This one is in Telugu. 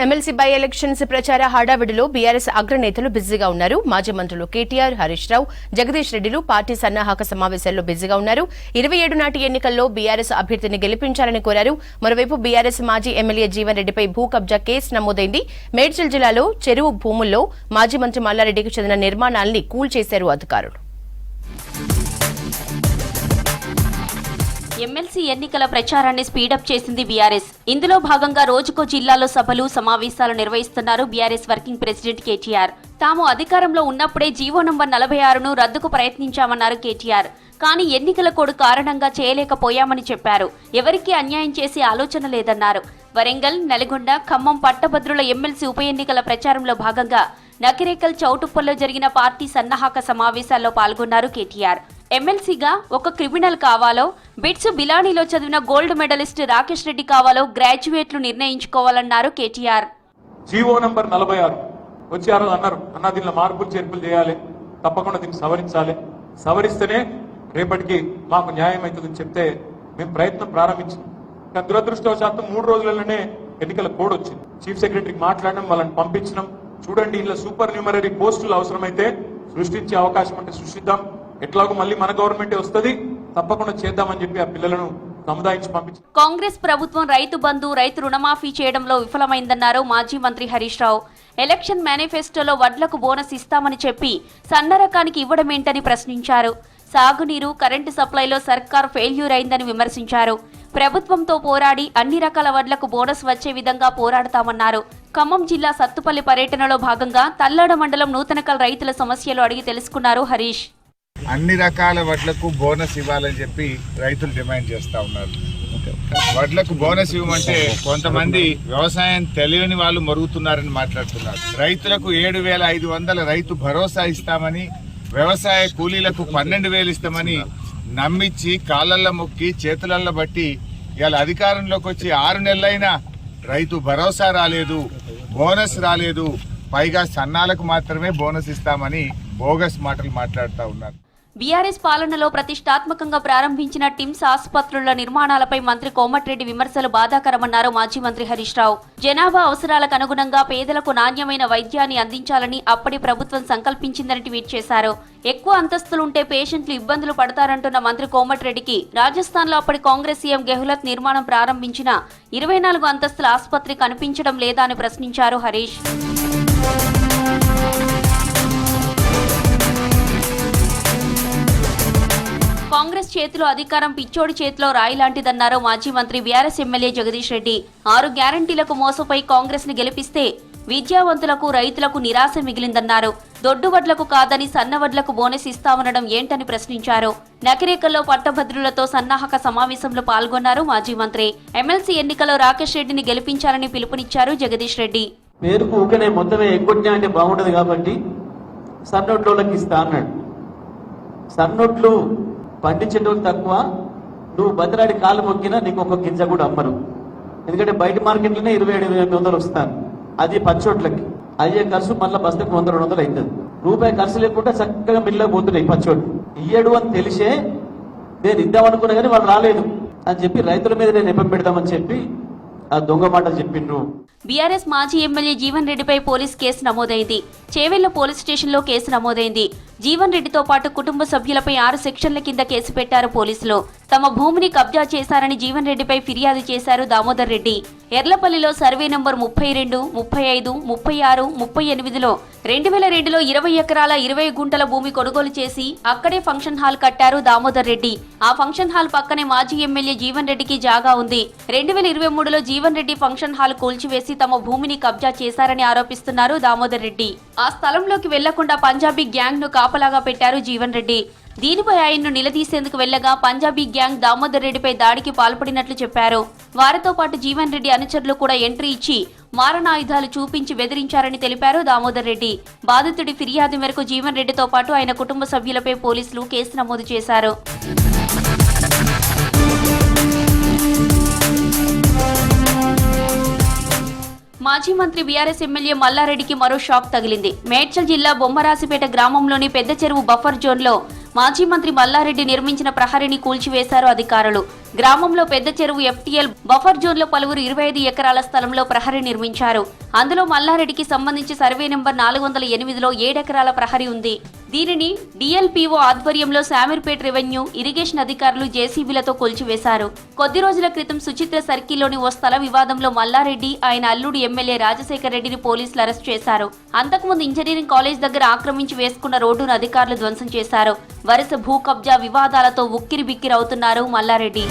ఎమ్మెల్సీ బై ఎలక్షన్స్ ప్రచార హడావిడిలో బీఆర్ఎస్ అగ్రనేతలు బిజీగా ఉన్నారు. మాజీ మంత్రులు కేటీఆర్, హరీష్ రావు, జగదీష్ రెడ్డిలు పార్టీ సన్నాహక సమావేశాల్లో బిజీగా ఉన్నారు. 27 నాటి ఎన్నికల్లో బీఆర్ఎస్ అభ్యర్థిని గెలిపించాలని కోరారు. మరోవైపు బీఆర్ఎస్ మాజీ ఎమ్మెల్యే జీవన్ రెడ్డిపై భూ కబ్జా కేసు నమోదైంది. మేడ్చల్ జిల్లాలో చెరువు భూముల్లో మాజీ మంత్రి మల్లారెడ్డికి చెందిన నిర్మాణాల్ని కూల్చేశారు అధికారులు. ఎమ్మెల్సీ ఎన్నికల ప్రచారాన్ని స్పీడప్ చేసింది బీఆర్ఎస్. ఇందులో భాగంగా రోజుకో జిల్లాలో సభలు, సమావేశాలు నిర్వహిస్తున్నారు బీఆర్ఎస్ వర్కింగ్ ప్రెసిడెంట్ కేటీఆర్. తాము అధికారంలో ఉన్నప్పుడే జీవో నంబర్ 46ను రద్దుకు ప్రయత్నించామన్నారు కేటీఆర్. కానీ ఎన్నికల కోడ్ కారణంగా చేయలేకపోయామని చెప్పారు. ఎవరికీ అన్యాయం చేసే ఆలోచన లేదన్నారు. వరంగల్, నల్గొండ, ఖమ్మం పట్టభద్రుల ఎమ్మెల్సీ ఉప ఎన్నికల ప్రచారంలో భాగంగా నకిరేకల్, చౌటుప్పల్లో జరిగిన పార్టీ సన్నాహక సమావేశాల్లో పాల్గొన్నారు కేటీఆర్. ఎమ్మెల్సీగా ఒక క్రిమినల్ కావాలో, బిట్స్ బిలానీలో చదివిన గోల్డ్ మెడలిస్ట్ రాకేష్ రెడ్డి కావాలో గ్రాడ్యుయేట్లు నిర్ణయించుకోవాలన్నారు కేటీఆర్. జీవో నంబర్ 46 వచ్చారు అన్నారు. అన్న దీనిలో మార్పులు చేర్పులు చేయాలి, తప్పకుండా దీన్ని సవరించాలి, సవరిస్తేనే రేపటికి మాకు న్యాయం అవుతుందని చెప్తే మేము ప్రయత్నం ప్రారంభించాం. కానీ దురదృష్టవశాత్తు 3 రోజులలోనే ఎన్నికల కోడ్ వచ్చింది. చీఫ్ సెక్రటరీకి మాట్లాడడం, వాళ్ళని పంపించడం. చూడండి, ఇలా సూపర్ న్యూమరీ పోస్టులు అవసరమైతే సృష్టించే అవకాశం అంటే సృష్టిద్దాం, ఎట్లాగో మళ్ళీ మన గవర్నమెంటే వస్తుంది, తప్పకుండా చేద్దామని చెప్పి ఆ పిల్లలను సముదాయించి పంపించారు. కాంగ్రెస్ ప్రభుత్వం రైతు బంధు, రైతు రుణమాఫీ చేయడంలో విఫలమైందన్నారు మాజీ మంత్రి హరీష్ రావు. ఎలక్షన్ మేనిఫెస్టోలో వడ్లకు బోనస్ ఇస్తామని చెప్పి సన్న రకానికి ఇవ్వడమేంటని ప్రశ్నించారు. సాగునీరు, కరెంటు సప్లైలో సర్కార్ ఫెయిల్యూర్ అయిందని విమర్శించారు. ప్రభుత్వంతో పోరాడి అన్ని రకాల వడ్లకు బోనస్ వచ్చే విధంగా పోరాడతామన్నారు. ఖమ్మం జిల్లా సత్తుపల్లి పర్యటనలో భాగంగా తల్లాడ మండలం నూతనకల్ రైతుల సమస్యలు అడిగి తెలుసుకున్నారు హరీష్. అన్ని రకాల వడ్లకు బోనస్ ఇవ్వాలని చెప్పి రైతులు డిమాండ్ చేస్తా ఉన్నారు. వడ్లకు బోనస్ ఇవ్వమంటే కొంతమంది వ్యవసాయం తెలియని వాళ్ళు మరుగుతున్నారని మాట్లాడుతున్నారు. రైతులకు 7,500 రైతు భరోసా ఇస్తామని, వ్యవసాయ కూలీలకు 12,000 ఇస్తామని నమ్మించి కాళ్ళల్లో మొక్కి చేతులల్లో బట్టి ఇవాళ అధికారంలోకి వచ్చి 6 నెలలైనా రైతు భరోసా రాలేదు, బోనస్ రాలేదు. పైగా సన్నాలకు మాత్రమే బోనస్ ఇస్తామని బోగస్ మాటలు మాట్లాడుతూ ఉన్నారు. బీఆర్ఎస్ పాలనలో ప్రతిష్టాత్మకంగా ప్రారంభించిన టిమ్స్ ఆసుపత్రుల నిర్మాణాలపై మంత్రి కోమటిరెడ్డి విమర్శలు బాధాకరమన్నారు మాజీ మంత్రి హరీష్ రావు. జనాభా అవసరాలకు అనుగుణంగా పేదలకు నాణ్యమైన వైద్యాన్ని అందించాలని అప్పటి ప్రభుత్వం సంకల్పించిందని ట్వీట్ చేశారు. ఎక్కువ అంతస్తులుంటే పేషెంట్లు ఇబ్బందులు పడతారంటున్న మంత్రి కోమటిరెడ్డికి రాజస్థాన్లో అప్పటి కాంగ్రెస్ సీఎం గెహ్లోట్ నిర్మాణం ప్రారంభించిన 24 అంతస్తుల ఆసుపత్రి కనిపించడం లేదా అని ప్రశ్నించారు హరీష్. కాంగ్రెస్ చేతిలో అధికారం పిచ్చోడి చేతిలో రాయి లాంటిదన్నారు మాజీ మంత్రి బీఆర్ఎస్ ఎమ్మెల్యే జగదీష్ రెడ్డి. 6 గ్యారంటీలకు మోసపై కాంగ్రెస్ ని గెలిపిస్తే విద్యావంతులకు, రైతులకు నిరాశ మిగిలిందన్నారు. దొడ్డువడ్లకు కాదని సన్నవడ్లకు బోనస్ ఇస్తామనడం ఏంటని ప్రశ్నించారు. నకిరేకల్లో పట్టభద్రులతో సన్నాహక సమావేశంలో పాల్గొన్నారు మాజీ మంత్రి. ఎమ్మెల్సీ ఎన్నికల్లో రాకేష్ రెడ్డిని గెలిపించాలని పిలుపునిచ్చారు జగదీష్ రెడ్డి. పేరుకు ఊకనే మొత్తమే ఎగ్గొట్టినా అంటే బాగుంటది కాబట్టి సన్నోట్లోకి ఇస్తా అన్నాడు. సన్నోట్లు పండించేటోళ్ళు తక్కువ, నువ్వు బతిరాడి కాలు మొక్కినా నీకు ఒక గింజ కూడా అమ్మరు. ఎందుకంటే బయట మార్కెట్లోనే 27,800 వస్తాను, అది పచ్చోట్లకి అయ్యే ఖర్చు మళ్ళీ బస్తకు 100-200 అవుతుంది. రూపాయి ఖర్చు లేకుండా చక్కగా మిల్లకు పోతున్నాయి పచ్చోట్లు. ఇయ్యడు అని తెలిసే నేను ఇద్దామనుకున్నా కానీ వాళ్ళు రాలేదు అని చెప్పి రైతుల మీద నేను నెపం పెడతామని చెప్పి ఆ దొంగ మాటలు చెప్పిండ్రు. బీఆర్ఎస్ మాజీ ఎమ్మెల్యే జీవన్ రెడ్డిపై పోలీస్ కేసు నమోదైంది. చేవెళ్ల పోలీస్ స్టేషన్లో కేసు నమోదైంది. జీవన్ రెడ్డితో పాటు కుటుంబ సభ్యులపై 6 సెక్షన్ల కింద కేసు పెట్టారు పోలీసులు. తమ భూమిని కబ్జా చేశారని జీవన్ రెడ్డిపై ఫిర్యాదు చేశారు దామోదర్ రెడ్డి. ఎర్లపల్లిలో సర్వే నంబర్ 32, 35, 36, 38లో 2002లో 20 ఎకరాల 20 గుంటల భూమి కొనుగోలు చేసి అక్కడే ఫంక్షన్ హాల్ కట్టారు దామోదర్ రెడ్డి. ఆ ఫంక్షన్ హాల్ పక్కనే మాజీ ఎమ్మెల్యే జీవన్ రెడ్డికి జాగా ఉంది. 2023లో జీవన్ రెడ్డి ఫంక్షన్ హాల్ కూల్చివేసి తమ భూమిని కబ్జా చేశారని ఆరోపిస్తున్నారు దామోదర్ రెడ్డి. ఆ స్థలంలోకి వెళ్లకుండా పంజాబీ గ్యాంగ్ ను కాపలాగా పెట్టారు జీవన్ రెడ్డి. దీనిపై ఆయన్ను నిలదీసేందుకు వెళ్లగా పంజాబీ గ్యాంగ్ దామోదర్ రెడ్డిపై దాడికి పాల్పడినట్లు చెప్పారు. వారితో పాటు జీవన్ రెడ్డి అనుచరులు కూడా ఎంట్రీ ఇచ్చి మారణాయుధాలు చూపించి బెదిరించారని తెలిపారు దామోదర్ రెడ్డి. బాధితుడి ఫిర్యాదు మేరకు జీవన్ రెడ్డితో పాటు ఆయన కుటుంబ సభ్యులపై పోలీసులు కేసు నమోదు చేశారు. మాజీ మంత్రి బీఆర్ఎస్ ఎమ్మెల్యే మల్లారెడ్డికి మరో షాక్ తగిలింది. మేడ్చల్ జిల్లా బొమ్మరాసిపేట గ్రామంలోని పెద్ద చెరువు బఫర్ జోన్లో మాజీ మంత్రి మల్లారెడ్డి నిర్మించిన ప్రహరీని కూల్చివేశారు అధికారులు. గ్రామంలో పెద్ద చెరువు FTL బఫర్ జోన్లో పలువురు 25 ఎకరాల స్థలంలో ప్రహరీ నిర్మించారు. అందులో మల్లారెడ్డికి సంబంధించి సర్వే నెంబర్ 408లో 7 ఎకరాల ప్రహరీ ఉంది. దీనిని డిఎల్పిఓ ఆధ్వర్యంలో శామీర్పేట్ రెవెన్యూ, ఇరిగేషన్ అధికారులు జేసీబీలతో కొల్చివేశారు. కొద్ది రోజుల క్రితం సుచిత్ర సర్కిల్లోని ఓ స్థల వివాదంలో మల్లారెడ్డి, ఆయన అల్లుడు ఎమ్మెల్యే రాజశేఖర్ రెడ్డిని పోలీసులు అరెస్ట్ చేశారు. అంతకుముందు ఇంజనీరింగ్ కాలేజ్ దగ్గర ఆక్రమించి వేసుకున్న రోడ్డును అధికారులు ధ్వంసం చేశారు. వరుస భూ కబ్జా వివాదాలతో ఉక్కిరిబిక్కిరవుతున్నారు మల్లారెడ్డి.